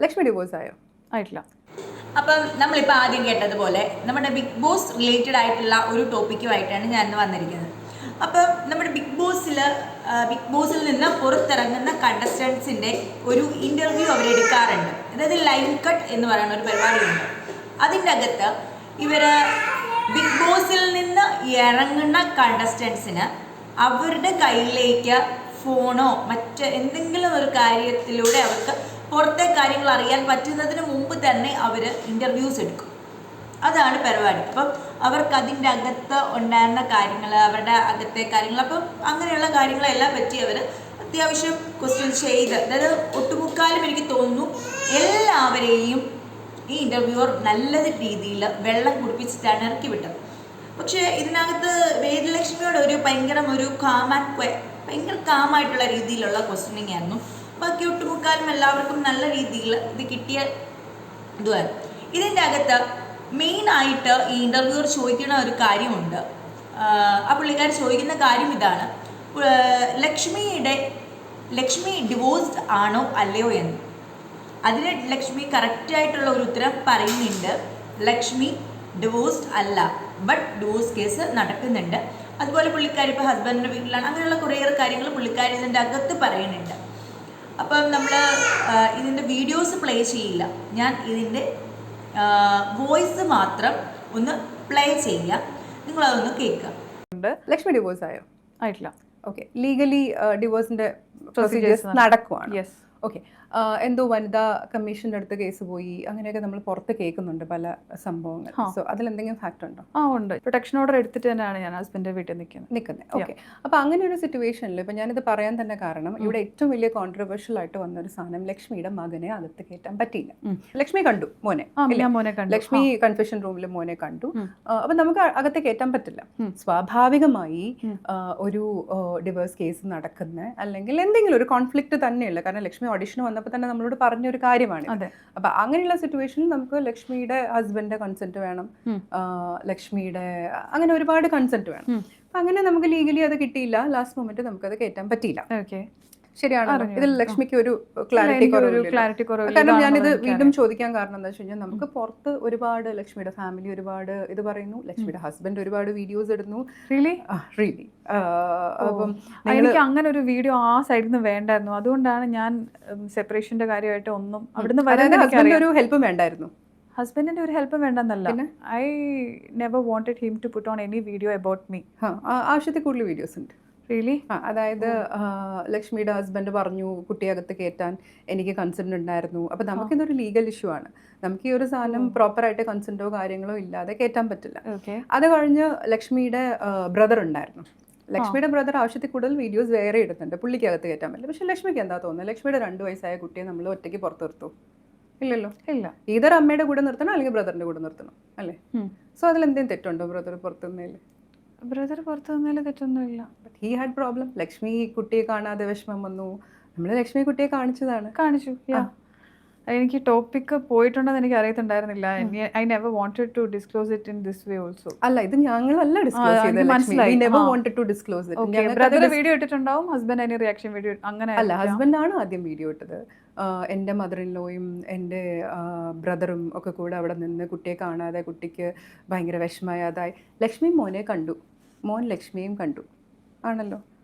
Lakshmi divorce ആയോ? ആയിട്ടില്ല. അപ്പം നമ്മളിപ്പോൾ ആദ്യം കേട്ടതുപോലെ നമ്മുടെ ബിഗ് ബോസ് റിലേറ്റഡ് ആയിട്ടുള്ള ഒരു ടോപ്പിക്കുമായിട്ടാണ് ഞാൻ ഇന്ന് വന്നിരിക്കുന്നത്. അപ്പം നമ്മുടെ ബിഗ് ബോസിൽ നിന്ന് പുറത്തിറങ്ങുന്ന കണ്ടസ്റ്റൻസിൻ്റെ ഒരു ഇൻ്റർവ്യൂ അവരെടുക്കാറുണ്ട്. അതായത് ലൈവ് കട്ട് എന്ന് പറയുന്ന ഒരു പരിപാടിയുണ്ട്. അതിൻ്റെ അകത്ത് ഇവർ ബിഗ് ബോസിൽ നിന്ന് ഇറങ്ങുന്ന കണ്ടസ്റ്റൻസിന് അവരുടെ കയ്യിലേക്ക് ഫോണോ മറ്റ് എന്തെങ്കിലും ഒരു കാര്യത്തിലൂടെ അവർക്ക് പുറത്തെ കാര്യങ്ങൾ അറിയാൻ പറ്റുന്നതിന് മുമ്പ് തന്നെ അവർ ഇൻ്റർവ്യൂസ് എടുക്കും. അതാണ് പരിപാടി. അപ്പം അവർക്ക് അതിൻ്റെ അകത്ത് ഉണ്ടായിരുന്ന കാര്യങ്ങൾ, അവരുടെ അകത്തെ കാര്യങ്ങൾ, അപ്പം അങ്ങനെയുള്ള കാര്യങ്ങളെല്ലാം പറ്റി അവർ അത്യാവശ്യം ക്വസ്റ്റ്യൻ ചെയ്ത്, അതായത് ഒട്ടുമുക്കാലും എനിക്ക് തോന്നുന്നു എല്ലാവരെയും ഈ ഇൻ്റർവ്യൂവർ നല്ല രീതിയിൽ വെള്ളം കുടിപ്പിച്ചിട്ടാണ് ഇറക്കി വിട്ടത്. പക്ഷേ ഇതിനകത്ത് വേദലക്ഷ്മിയോട് ഒരു ഭയങ്കര കാമായിട്ടുള്ള രീതിയിലുള്ള ക്വസ്റ്റ്യനിങ് ആയിരുന്നു. ബാക്കി ഒട്ടുമുക്കാലും എല്ലാവർക്കും നല്ല രീതിയിൽ ഇത് കിട്ടിയ ഇതുമായിരുന്നു. ഇതിൻ്റെ അകത്ത് മെയിനായിട്ട് ഈ ഇൻ്റർവ്യൂവർ ചോദിക്കുന്ന ഒരു കാര്യമുണ്ട്. ആ പുള്ളിക്കാർ ചോദിക്കുന്ന കാര്യം ഇതാണ്: ലക്ഷ്മി ഡിവോഴ്സ്ഡ് ആണോ അല്ലയോ എന്ന്. അതിന് ലക്ഷ്മി കറക്റ്റായിട്ടുള്ള ഒരു ഉത്തരം പറയുന്നുണ്ട്. ലക്ഷ്മി ഡിവോഴ്സ്ഡ് അല്ല, ബട്ട് ഡിവോഴ്സ് കേസ് നടക്കുന്നുണ്ട്. അതുപോലെ പുള്ളിക്കാരി ഇപ്പോൾ ഹസ്ബൻഡിൻ്റെ വീട്ടിലാണ്. അങ്ങനെയുള്ള കുറേയേറെ കാര്യങ്ങൾ പുള്ളിക്കാരി ഇതിൻ്റെ അകത്ത് പറയുന്നുണ്ട്. അപ്പം നമ്മൾ ഇതിൻ്റെ വീഡിയോസ് പ്ലേ ചെയ്യില്ല, ഞാൻ ഇതിൻ്റെ വോയിസ് മാത്രം ഒന്ന് പ്ലേ ചെയ്യാം, നിങ്ങളതൊന്ന് കേൾക്കുക. ലക്ഷ്മി ഡിവോഴ്സ് ആയോ? ആയിട്ടില്ല. ഓക്കെ, ലീഗലി ഡിവോഴ്സിന്റെ പ്രൊസീജിയേഴ്സ് നടക്കുവാണ്. യെസ്. ഓക്കെ, എന്തോ വനിതാ കമ്മീഷൻ്റെ അടുത്ത് കേസ് പോയി, അങ്ങനെയൊക്കെ നമ്മൾ പുറത്ത് കേൾക്കുന്നുണ്ട് പല സംഭവങ്ങൾ. സോ അതിലെന്തെങ്കിലും ഫാക്ട് ഉണ്ടോ? ഉണ്ട്. പ്രൊട്ടക്ഷൻ ഓർഡർ എടുത്തിട്ട് തന്നെയാണ് ഞാൻ ഹസ്ബൻഡിന്റെ വീട്ടിൽ നിൽക്കുന്നത്. ഓക്കെ, അപ്പോൾ അങ്ങനെ ഒരു സിറ്റുവേഷനിൽ ഇപ്പം ഞാനിത് പറയാൻ തന്നെ കാരണം, ഇവിടെ ഏറ്റവും വലിയ കോൺട്രവേഴ്ഷ്യൽ ആയിട്ട് വന്നൊരു സാധനം, ലക്ഷ്മിയുടെ മകനെ അകത്ത് കയറ്റാൻ പറ്റിയില്ല. ലക്ഷ്മി കണ്ടു മോനെ, ലക്ഷ്മി കൺഫെഷൻ റൂമിൽ മോനെ കണ്ടു. അപ്പം നമുക്ക് അകത്ത് കയറ്റാൻ പറ്റില്ല. സ്വാഭാവികമായി ഒരു ഡിവോഴ്സ് കേസ് നടക്കുന്ന, അല്ലെങ്കിൽ എന്തെങ്കിലും ഒരു കോൺഫ്ലിക്റ്റ് തന്നെയുള്ള, കാരണം ലക്ഷ്മി ഓഡിഷന് വന്നപ്പോൾ തന്നെ നമ്മളോട് പറഞ്ഞൊരു കാര്യമാണ്. അപ്പൊ അങ്ങനെയുള്ള സിറ്റുവേഷനിൽ നമുക്ക് ലക്ഷ്മിയുടെ ഹസ്ബൻഡിന്റെ കൺസെന്റ് വേണം, ലക്ഷ്മിയുടെ അങ്ങനെ ഒരുപാട് കൺസെന്റ് വേണം. അപ്പൊ അങ്ങനെ നമുക്ക് ലീഗലി അത് കിട്ടിയില്ല. ലാസ്റ്റ് മൊമെന്റ് നമുക്കത് കയറ്റാൻ പറ്റിയില്ല. ശരിയാണോ? ഇതിൽ ലക്ഷ്മിക്ക് ഒരു ക്ലാരിറ്റി കുറവ്. കാരണം ഞാനിത് വീണ്ടും ചോദിക്കാൻ കാരണം എന്താ വെച്ച് കഴിഞ്ഞാൽ, നമുക്ക് പുറത്ത് ഒരുപാട് ലക്ഷ്മിയുടെ ഫാമിലി ഒരുപാട് ഇത് പറയുന്നു, ലക്ഷ്മിയുടെ ഹസ്ബൻഡ് ഒരുപാട് വീഡിയോസ് ഇടുന്നു. റിയലി അപ്പം എനിക്ക് അങ്ങനെ ഒരു വീഡിയോ ആ സൈഡിൽ നിന്ന് വേണ്ടായിരുന്നു. അതുകൊണ്ടാണ് ഞാൻ സെപ്പറേഷന്റെ കാര്യമായിട്ട് ഒന്നും അവിടുന്ന് ഒരു ഹെൽപ്പും വേണ്ടായിരുന്നു. ഹസ്ബൻഡിന്റെ ഒരു ഹെൽപ്പ് വേണ്ടെന്നല്ല, I never wanted him to put on any video about me. ആവശ്യത്തിൽ കൂടുതൽ വീഡിയോസ് ഉണ്ട്. അതായത് ലക്ഷ്മിയുടെ ഹസ്ബൻഡ് പറഞ്ഞു കുട്ടിയകത്ത് കയറ്റാൻ എനിക്ക് കൺസെന്റ് ഉണ്ടായിരുന്നു. അപ്പൊ നമുക്കിതൊരു ലീഗൽ ഇഷ്യൂ ആണ്. നമുക്ക് ഈ ഒരു സാധനം പ്രോപ്പറായിട്ട് കൺസെന്റോ കാര്യങ്ങളോ ഇല്ലാതെ കയറ്റാൻ പറ്റില്ല. അത് കഴിഞ്ഞ് ലക്ഷ്മിയുടെ ബ്രദർ ഉണ്ടായിരുന്നു. ലക്ഷ്മിയുടെ ബ്രദർ ആവശ്യത്തിൽ കൂടുതൽ വീഡിയോസ് വേറെ ഇടുന്നുണ്ട്. പുള്ളിക്കകത്ത് കയറ്റാൻ പറ്റില്ല. പക്ഷെ ലക്ഷ്മിക്ക് എന്താ തോന്നുന്നത്, ലക്ഷ്മിയുടെ 2 വയസ്സായ കുട്ടിയെ നമ്മൾ ഒറ്റയ്ക്ക് പുറത്ത് നിർത്തൂ? ഇല്ലല്ലോ. ഇല്ല. ഈതർ അമ്മയുടെ കൂടെ നിർത്തണം, അല്ലെങ്കിൽ ബ്രദറിന്റെ കൂടെ നിർത്തണം, അല്ലേ? സോ അതിലെന്തെങ്കിലും തെറ്റുണ്ടോ ബ്രദർ പുറത്തുനിന്നതിൽ? ബ്രദർ പുറത്തു നിന്നതിൽ തെറ്റൊന്നുമില്ല. But he had problem. Lakshmi കുട്ടിയെ കാണാതെ വിഷമം വന്നു. നമ്മൾ ലക്ഷ്മി കുട്ടിയെ കാണിച്ചു. എനിക്ക് ടോപ്പിക് പോയിട്ടുണ്ടെന്ന് എനിക്ക് അറിയത്തുണ്ടായിരുന്നില്ല. I never wanted to disclose it in this way also. അല്ല, ഇത് ഞങ്ങളല്ല ഡിസ്ക്ലോസ് ചെയ്തത്. മനസ്സിലായി. Never wanted to disclose it. Brother video ഇട്ടിട്ടുണ്ടാവും, ഹസ്ബൻഡ് അതിന് റിയാക്ഷൻ വീഡിയോ. അങ്ങനെ അല്ല, ഹസ്ബൻഡാണ് ആദ്യം വീഡിയോ ഇട്ടത്. എൻ്റെ മദർ ഇൻ ലോയും എൻ്റെ ബ്രദറും ഒക്കെ കൂടെ അവിടെ നിന്ന് കുട്ടിയെ കാണാതെ, കുട്ടിക്ക് ഭയങ്കര വിഷമമായതായി. ലക്ഷ്മി മോനെ കണ്ടു, മോൻ ലക്ഷ്മിയും കണ്ടു, ആണല്ലോ.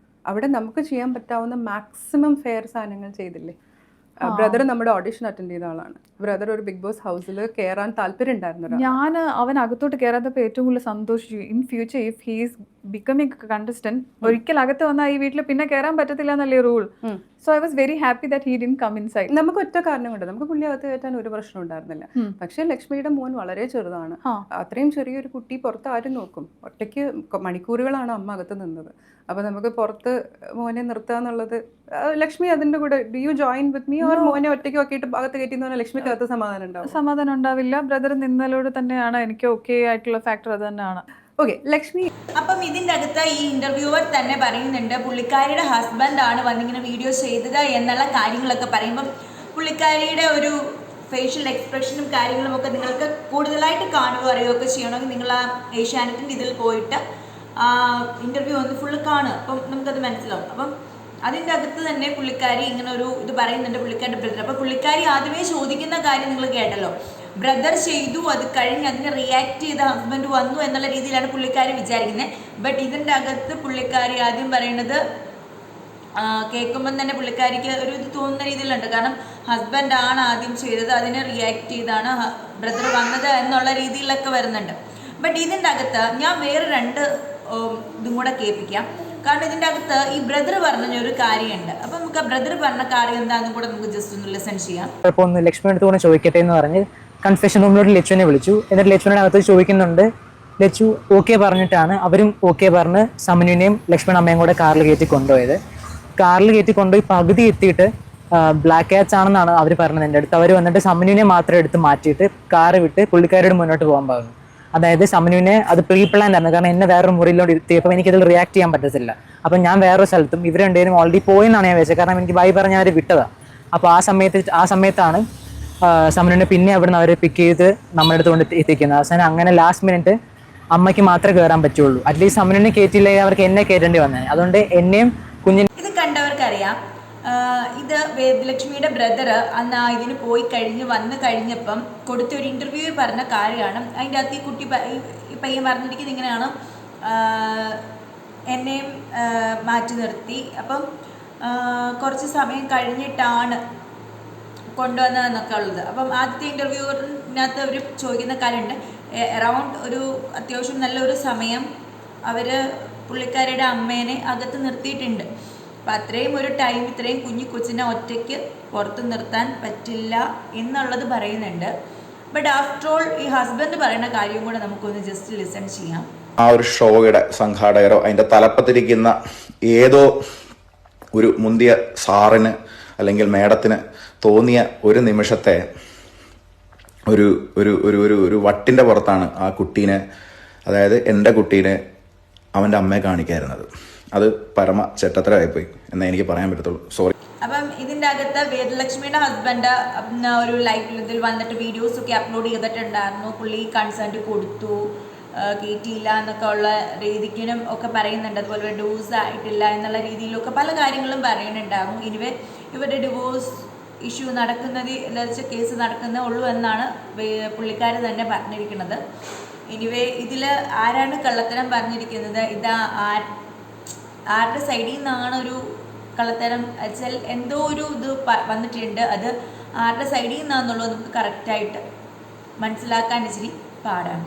അവിടെ നമുക്ക് ചെയ്യാൻ പറ്റാവുന്ന മാക്സിമം ഫെയർ സാധനങ്ങൾ ചെയ്തില്ലേ? ബ്രദർ നമ്മുടെ ഓഡിഷൻ അറ്റൻഡ് ചെയ്ത ആളാണ്. ബ്രദർ ഒരു ബിഗ് ബോസ് ഹൗസിൽ കയറാൻ താല്പര്യം ഉണ്ടായിരുന്നു. ഞാൻ അവൻ അകത്തോട്ട് കയറാത്തപ്പോൾ ഏറ്റവും കൂടുതൽ സന്തോഷിച്ചു. In future if he's becoming contestant, ഒരിക്കൽ അകത്ത് വന്നാൽ ഈ വീട്ടിൽ പിന്നെ കയറാൻ പറ്റത്തില്ല എന്നല്ലേ rule. So I was very happy that he didn't come inside. നമുക്ക് ഒറ്റ കാരണം കൊണ്ട് നമുക്ക് പുള്ളി അകത്ത് കയറ്റാൻ ഒരു പ്രശ്നം ഉണ്ടായിരുന്നില്ല. പക്ഷേ ലക്ഷ്മിയുടെ മോൻ വളരെ ചെറുതാണ്. അത്രയും ചെറിയൊരു കുട്ടി പുറത്ത് ആരും നോക്കും? ഒറ്റയ്ക്ക് മണിക്കൂറുകളാണ് അമ്മ അകത്ത് നിന്നത്. അപ്പൊ നമുക്ക് പുറത്ത് മോനെ നിർത്തുക എന്നുള്ളത്, ലക്ഷ്മി അതിന്റെ കൂടെ do you join with me or മോനെ ഒറ്റയ്ക്ക് നോക്കിയിട്ട് അകത്ത് കയറ്റിന്ന് പറഞ്ഞാൽ ലക്ഷ്മിക്ക് അകത്ത് സമാധാനം ഉണ്ടാവില്ല. ബ്രദർ നിന്നലോട് തന്നെയാണ് എനിക്ക് ഓക്കെ ആയിട്ടുള്ള ഫാക്ടർ അത് തന്നെയാണ്. ഓക്കെ, ലക്ഷ്മി. അപ്പം ഇതിൻ്റെ അകത്ത് ഈ ഇന്റർവ്യൂവർ തന്നെ പറയുന്നുണ്ട്, പുള്ളിക്കാരിയുടെ ഹസ്ബൻഡാണ് വന്നിങ്ങനെ വീഡിയോ ചെയ്തത് എന്നുള്ള കാര്യങ്ങളൊക്കെ പറയുമ്പം പുള്ളിക്കാരിയുടെ ഒരു ഫേഷ്യൽ എക്സ്പ്രഷനും കാര്യങ്ങളും ഒക്കെ നിങ്ങൾക്ക് കൂടുതലായിട്ട് കാണുകയോ അറിയുകയൊക്കെ ചെയ്യണമെങ്കിൽ നിങ്ങൾ ആ ഏഷ്യാനെറ്റിൻ്റെ ഇതിൽ പോയിട്ട് ഇന്റർവ്യൂ ഒന്ന് ഫുള്ള് കാണുക. അപ്പം നമുക്കത് മനസ്സിലാവും. അപ്പം അതിൻ്റെ അകത്ത് തന്നെ പുള്ളിക്കാരി ഇങ്ങനെ ഒരു ഇത് പറയുന്നുണ്ട്, പുള്ളിക്കാരുടെ ബ്രദർ. അപ്പോൾ പുള്ളിക്കാരി ആദ്യമേ ചോദിക്കുന്ന കാര്യം നിങ്ങൾ കേട്ടല്ലോ, ബ്രദർ ചെയ്തു, അത് കഴിഞ്ഞ് അതിനെ റിയാക്ട് ചെയ്ത ഹസ്ബൻഡ് വന്നു എന്നുള്ള രീതിയിലാണ് പുള്ളിക്കാരി വിചാരിക്കുന്നത്. ബട്ട് ഇതിൻ്റെ അകത്ത് പുള്ളിക്കാരി ആദ്യം പറയുന്നത് കേൾക്കുമ്പം തന്നെ പുള്ളിക്കാരിക്ക് ഒരു ഇത് തോന്നുന്ന രീതിയിലുണ്ട്. കാരണം ഹസ്ബൻഡ് ആണ് ആദ്യം ചെയ്തത്, അതിനെ റിയാക്ട് ചെയ്താണ് ബ്രദർ വന്നത് എന്നുള്ള രീതിയിലൊക്കെ വരുന്നുണ്ട്. ബട്ട് ഇതിൻ്റെ അകത്ത് ഞാൻ വേറെ 2 ഇതും കൂടെ കേൾപ്പിക്കാം. കാരണം ഇതിൻ്റെ അകത്ത് ഈ ബ്രദർ പറഞ്ഞ ഒരു കാര്യമുണ്ട്. അപ്പം നമുക്ക് ആ ബ്രദർ പറഞ്ഞ കാര്യം എന്താണെന്നും കൂടെ നമുക്ക് ജസ്റ്റ് ഒന്ന് ലിസൺ ചെയ്യാം. അപ്പോൾ ഒന്ന് ലക്ഷ്മി അടുത്ത് കൂടെ ചോദിക്കട്ടെ എന്ന് പറഞ്ഞ് കൺഫെഷൻ റൂമിലോട്ട് ലച്ചുവിനെ വിളിച്ചു. എന്നിട്ട് ലച്ചുവിൻ്റെ അകത്ത് ചോദിക്കുന്നുണ്ട്. ലച്ചു ഓക്കെ പറഞ്ഞിട്ടാണ് അവരും ഓക്കെ പറഞ്ഞ് സമനുവിനെയും ലക്ഷ്മണ അമ്മയും കൂടെ കാറിൽ കയറ്റി കൊണ്ടുപോയത്. കാറിൽ കയറ്റി കൊണ്ടുപോയി പകുതി എത്തിയിട്ട് ബ്ലാക്ക് ക്യാച്ച് ആണെന്നാണ് അവർ പറഞ്ഞത് എൻ്റെ അടുത്ത്. അവർ വന്നിട്ട് സമനുവിനെ മാത്രം എടുത്ത് മാറ്റിയിട്ട് കാറ് വിട്ട് പുള്ളിക്കാരോട് മുന്നോട്ട് പോകാൻ പറഞ്ഞു. അതായത് സമനുവിനെ അത് പ്രീ പ്ലാൻ ആയിരുന്നു. കാരണം എന്നെ വേറൊരു മുറിയിലോട്ട് ഇരുത്തിയപ്പോൾ എനിക്കതിൽ റിയാക്ട് ചെയ്യാൻ പറ്റത്തില്ല. അപ്പം ഞാൻ വേറൊരു സ്ഥലത്തും ഇവർ രണ്ടുപേരും ഓൾറെഡി പോയെന്നാണ് ഞാൻ വെച്ചത്. കാരണം എനിക്ക് ബൈ പറഞ്ഞ് അവർ വിട്ടതാണ്. അപ്പോൾ ആ സമയത്താണ് സമനുവിനെ പിന്നെ അവിടെ നിന്ന് അവർ പിക്ക് ചെയ്ത് നമ്മുടെ അടുത്ത് കൊണ്ട് എത്തിക്കുന്നത്. അവസാനം അങ്ങനെ ലാസ്റ്റ് മിനിറ്റ് അമ്മയ്ക്ക് മാത്രമേ കയറാൻ പറ്റുള്ളൂ. അറ്റ്ലീസ്റ്റ് സമനുവിനെ കയറ്റിയില്ലെങ്കിൽ അവർക്ക് എന്നെ കയറ്റേണ്ടി വന്നത്. അതുകൊണ്ട് എന്നെയും കുഞ്ഞിനെ ഇത് കണ്ടവർക്കറിയാം. ഇത് വേദലക്ഷ്മിയുടെ ബ്രദർ അന്ന് ഇതിന് പോയി വന്നു കഴിഞ്ഞപ്പം കൊടുത്തൊരു ഇൻ്റർവ്യൂവിൽ പറഞ്ഞ കാര്യമാണ്. അതിൻ്റെ അകത്ത് ഈ കുട്ടി ഈ പയ്യൻ പറഞ്ഞിരിക്കുന്നത് ഇങ്ങനെയാണ്, എന്നെയും മാറ്റി നിർത്തി, അപ്പം കുറച്ച് സമയം കഴിഞ്ഞിട്ടാണ് കൊണ്ടുവന്നതെന്നൊക്കെ ഉള്ളത്. അപ്പം ആദ്യത്തെ ഇൻ്റർവ്യൂവിനകത്ത് അവർ ചോദിക്കുന്ന കാര്യമുണ്ട്, അറൗണ്ട് ഒരു അത്യാവശ്യം നല്ലൊരു സമയം അവർ പുള്ളിക്കാരിയുടെ അമ്മേനെ അകത്ത് നിർത്തിയിട്ടുണ്ട്. അപ്പം അത്രയും ഒരു ടൈം ഇത്രയും കൊച്ചിനെ ഒറ്റയ്ക്ക് പുറത്ത് നിർത്താൻ പറ്റില്ല എന്നുള്ളത് പറയുന്നുണ്ട്. ബട്ട് ആഫ്റ്റർ ഓൾ ഈ ഹസ്ബൻഡ് പറയുന്ന കാര്യം കൂടെ നമുക്കൊന്ന് ജസ്റ്റ് ലിസൺ ചെയ്യാം. ആ ഒരു ഷോയുടെ സംഘാടകരോ അതിൻ്റെ തലപ്പത്തിരിക്കുന്ന ഏതോ ഒരു മുന്തിയ സാറിന് അല്ലെങ്കിൽ മേഡത്തിന് തോന്നിയ ഒരു നിമിഷത്തെ ഒരു ഒരു ഒരു ഒരു ഒരു വട്ടിൻ്റെ പുറത്താണ് ആ കുട്ടീനെ, അതായത് എൻ്റെ കുട്ടീനെ അവൻ്റെ അമ്മയെ കാണിക്കായിരുന്നത്. അത് പരമ ചെറ്റത്തരമായിപ്പോയി എന്നേ എനിക്ക് പറയാൻ പറ്റത്തുള്ളൂ. സോറി. അപ്പം ഇതിൻ്റെ അകത്ത് വേദലക്ഷ്മിയുടെ ഹസ്ബൻഡ് ഒരു ലൈവ് ഇതിൽ വന്നിട്ട് വീഡിയോസൊക്കെ അപ്ലോഡ് ചെയ്തിട്ടുണ്ടായിരുന്നു. പുള്ളി കൺസേൺറ്റ് കൊടുത്തു, കയറ്റിയില്ല എന്നൊക്കെ ഉള്ള രീതിക്കിനും ഒക്കെ പറയുന്നുണ്ട്. അതുപോലെ ഡോസ് ആയിട്ടില്ല എന്നുള്ള രീതിയിലൊക്കെ പല കാര്യങ്ങളും പറയുന്നുണ്ടാകും. ഇനിവേ ഇവരുടെ ഡിവോഴ്സ് ഇഷ്യൂ കേസ് നടക്കുന്നേ ഉള്ളൂ എന്നാണ് പുള്ളിക്കാർ തന്നെ പറഞ്ഞിരിക്കുന്നത്. എനിവേ ഇതിൽ ആരാണ് കള്ളത്തരം പറഞ്ഞിരിക്കുന്നത്, ഇതാ ആരുടെ സൈഡിൽ നിന്നാണ് ഒരു കള്ളത്തരം വെച്ചാൽ എന്തോ ഒരു ഇത് വന്നിട്ടുണ്ട്. അത് ആരുടെ സൈഡിൽ നിന്നാണെന്നുള്ളത് നമുക്ക് കറക്റ്റായിട്ട് മനസ്സിലാക്കാൻ ഇച്ചിരി പാടാണ്.